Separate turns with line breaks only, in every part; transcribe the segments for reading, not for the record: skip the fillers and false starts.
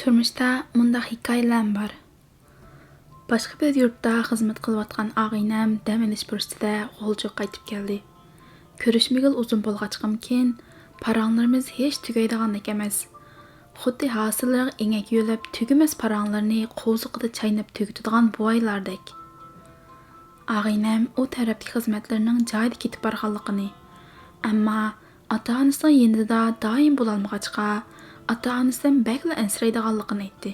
Turmuşda mundaq hikoyalar bor. Boshqa bir yurtda xizmat qilayotgan og'aynam dam olish fursatida G'o'lja qaytib keldi. Ko'rishmagil uzun bo'lg'achqamkin, paranglarimiz hech tugaydigandek emas. Xuddi hosillarga engak yo'lab tugamas paranglarni qo'ziqida chaynab tugitadigan buvaylardek. Og'aynam u tarafdagi xizmatlarning joyida ketib borganligini, ammo ota-onasining yanida doim bo'lolmag'achqa, ota-onasidan bakla ansiraydiganligini aytdi.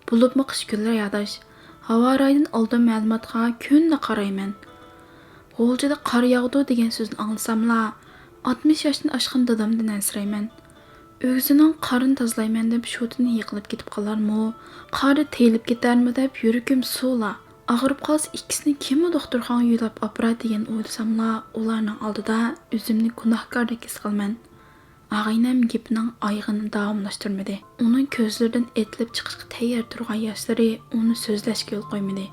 Bo'libmi qish kunlari yodosh, havo raydan oldin ma'lumotga kunni qarayman. G'o'ljada qor yog'di degan so'zni anglasamla, 60 yoshdan oshgan dadamdan ansirayman. O'zining qorini tozalayman deb sho'tini yiqilib ketib qolarmi, qori teyilib ketarmi deb yuragim suvla. Og'rib qolsa ikkisini kimmi doktorxonaga yo'lab operat degan o'ylasamla, ularning oldida o'zimni gunohkordek his qilman. Og'aynam gapining oyig'ini davomlashtirmadi. Uning ko'zlaridan etilib chiqishga tayyor turgan yoshlari uni so'zlashga yo'l qo'ymadi.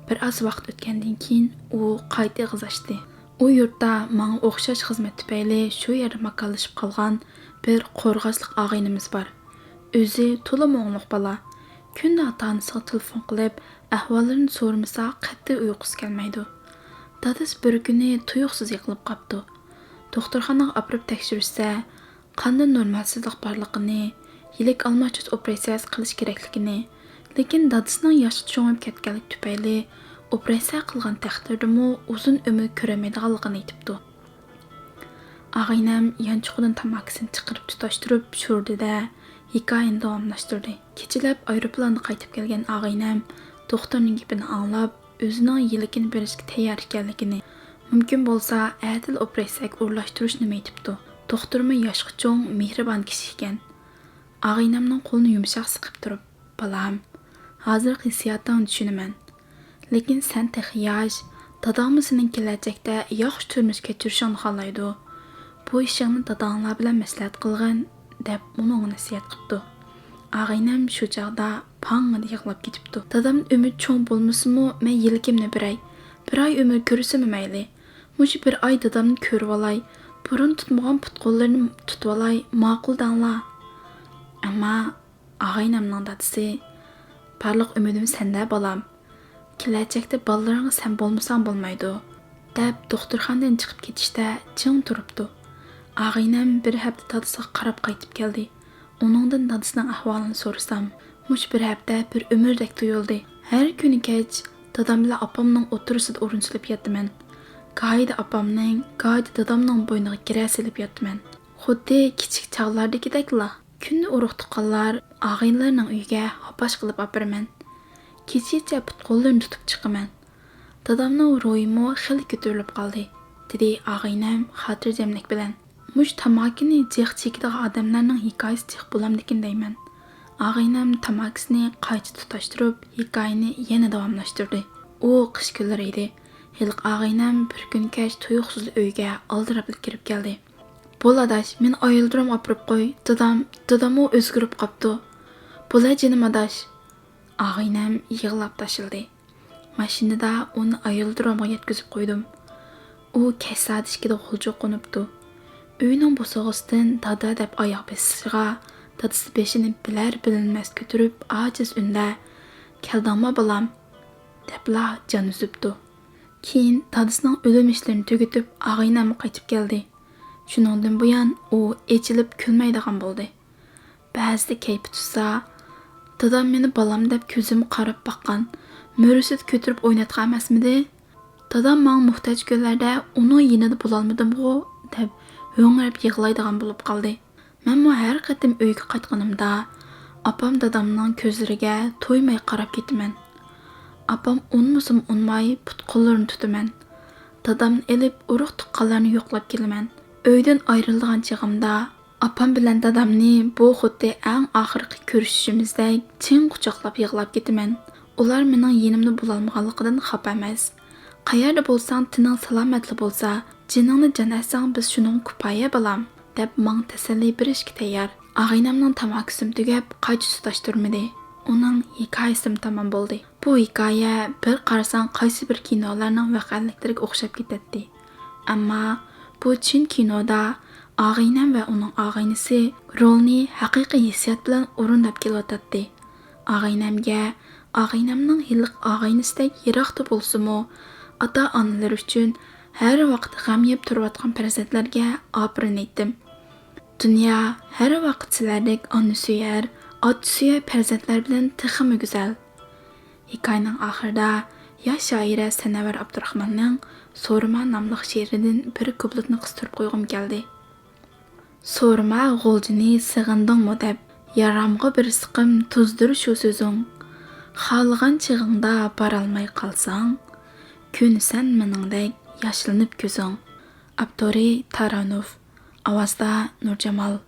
Bir oz vaqt o'tgandan keyin u qayta g'izashdi. U yurtda menga o'xshash xizmat tufayli shu yerda makonlashib qolgan bir qo'rg'osliq og'aynimiz bor. O'zi to'la mo'ngluq bola. Kunda ota-onasiga telefon qilib, ahvollarini so'ramasa qat'iy uyqusi kelmaydi. Dadasi bir kuni tuyuqsiz yiqilib qopti. Doktorxonaga olib tekshirsa, qanda normalsizlik borligini, yilik almashtirib operatsiya qilish kerakligini, lekin dadasining yoshi cho'ngib ketganligi tufayli operatsiya qilgan taqdirdami uzun umr ko'ramaydiganligini aytibdi. Og'aynam yanchiqdan tamakisini chiqarib tutashtirib sho'rdida hikoyani davomlashtirdi. Kechalab aeroplanda qaytib kelgan og'aynam doktorning gapini anglab, o'zining yilikini berishga tayyor ekanligini, mumkin bo'lsa adil operatsiyaga o'rlashtirishni aytibdi. Doktormi yoshga cho'ng, mehribon kishi ekan. Og'aynamning qo'lini yumshoq siqib turib, "Balam, hozir hissiyotdan tushunaman. Lekin sen texi yosh, dadammi sening kelajakda yaxshi turmush kechirishingni xohlaydi. Bu ishingni dadanglar bilan maslahat qilgin", deb uni nasihat qildi. Og'aynam shu chog'da pang'ida yig'lab ketibdi. Dadam umid cho'ng bo'lmasimi, men yilkimni biray. Bir oy umr ko'rsam mayli. Mush bir oy dadamni ko'rib olay, burun tutmagan put-qo'llarini tutib olay, ma'qul danglar. Ammo og'aynamning dadasi, "Parlaq umidim senda bolam. Kelajakda bolalaringga sen bo'lmasang bo'lmaydi", deb doktorxonadan chiqib ketishda ching turibdi. Og'aynam bir hafta dadasiga qarab qaytib keldi. Uningdan dadasining ahvolini so'rasam, mush bir hafta bir umrdek tuyuldi. Har kuni kech dadam bilan opamning o'tirisida o'rinsilib yotaman. Qoyida opamning, qoyida dadamning bo'yniga kira silib yotaman. Xuddi kichik chog'lardagidekla. Kunni urug' tuqqanlar og'aynlarning uyiga hopash qilib opiraman. Kechacha put-qo'llarini tutib chiqaman. Dadamning ro'yimi xil ko'tarilib qoldi, dedi og'aynam xotirjamlik bilan. Mush tamakini jeq chekadigan odamlarning hikoyasi jeq bo'lamdikin deyman. Og'aynam tamakisini qayta tutashtirib, hikoyani yana davomlashtirdi. U qish kunlari edi. Hiliq og'aynam bir kun kech tuyuqsiz uyga aldirab kirib keldi. "Bo'ladash, men ayildirim opirib qo'y. Dadammi o'zgarib qopti. Bo'la jinim adash." Og'aynam yig'lab tashildi. Mashinada uni ayildirimga yetkazib qo'ydim. U kech soat 2da G'o'lja qo'nibdi. Uyning bo'sag'isidan dada deb oyoq bosishiga, dadasi beshini bilar-bilinmas ko'tarib, ojiz unda, "Keldingmi bolam?" debla jon uzibdi. Keyin dadasining o'lim ishlarini tugatib, og'aynam qaytib keldi. Shuningdan buyon u echilib kulmaydigan bo'ldi. Ba'zida kayfi tutsa, "Dadam meni bolam deb ko'zim qarab baqqan, mo'risid ko'tarib o'ynatgan emasmidi? Dadam menga muhtoj kunlarda uning yonida bo'lolmadim-ku", deb ho'ngrab yig'laydigan bo'lib qoldi. Men har qatim uyga qaytganimda, opam dadamning ko'zlariga to'ymay qarab ketaman. Opam unmasam unmay put-qo'llarini tutaman. Dadamni elib urug' tuqqanlarni yo'qlab kelaman. Uydan ayrilgan chig'imda opam bilan dadamni bu xuddi eng oxirgi ko'rishishimizdek chin quchoqlab yig'lab ketaman. Ular mening yenimda bo'lolmaganligidan xafa emas. Qayerda bo'lsang, tining salomatli bo'lsa, jiningni jon atsang biz shuning kifoya bolam, deb menga tasalli berishga tayyor. Og'aynamning tamakisini tugab, qayta tutashtirmadi. Uning hikoyasi tamom bo'ldi. Bu hikoya bir qarasang qaysi bir kinolarning voqealiklariga o'xshab ketadi. Ammo bu chin kinoda Ağaynam va uning ağaynisi rolni haqiqiy hissiyat bilan o'rinlab kelyotdi. Ağaynamga ağaynamning yillik ağaynisidek yiroqda bo'lsa-mu, ota-onalar uchun har vaqt g'am yeb turayotgan farzandlarga opirin aytdim. Dunyo har vaqt sizlardek ona suyar, ota suyar farzandlar bilan texmi go'zal. Hikoyaning oxirida yosh shoira Sanavar Abdurahmonning So'rma nomli she'ridan bir kuplitni qistirib qo'ygim keldi. So'rma g'o'ljini sig'indingmi deb, yaramg'a bir siqim tuzdir shu so'zing. Xalgan chig'ingda borolmay qolsang, ko'nsan meningdek yashlanib ko'zing. Abdori Taranov, ovozda Nurjamol.